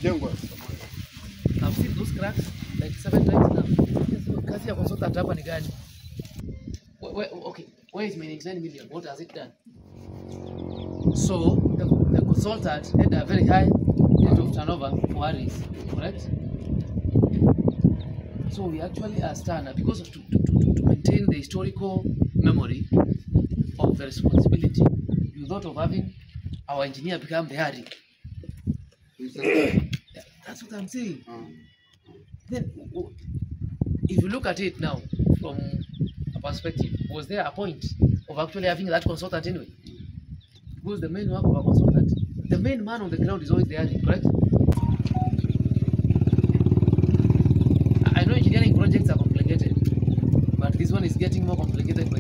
imejengwa. I've seen those cracks like 7 times now. Kazi ya consultant hapa ni gani? Okay, where is my 99 million? What has it done? So the consultant had a very high rate of turnover for Harris, correct? So we actually are stunned because to maintain the historical memory of the responsibility, you thought of having our engineer become the Harry. Yeah, that's what I'm saying. Then, if you look at it now from a perspective, was there a point of actually having that consultant anyway? Because the main work of a consultant, the main man on the ground is always the Harry, correct? I know engineering projects are complicated, but this one is getting more complicated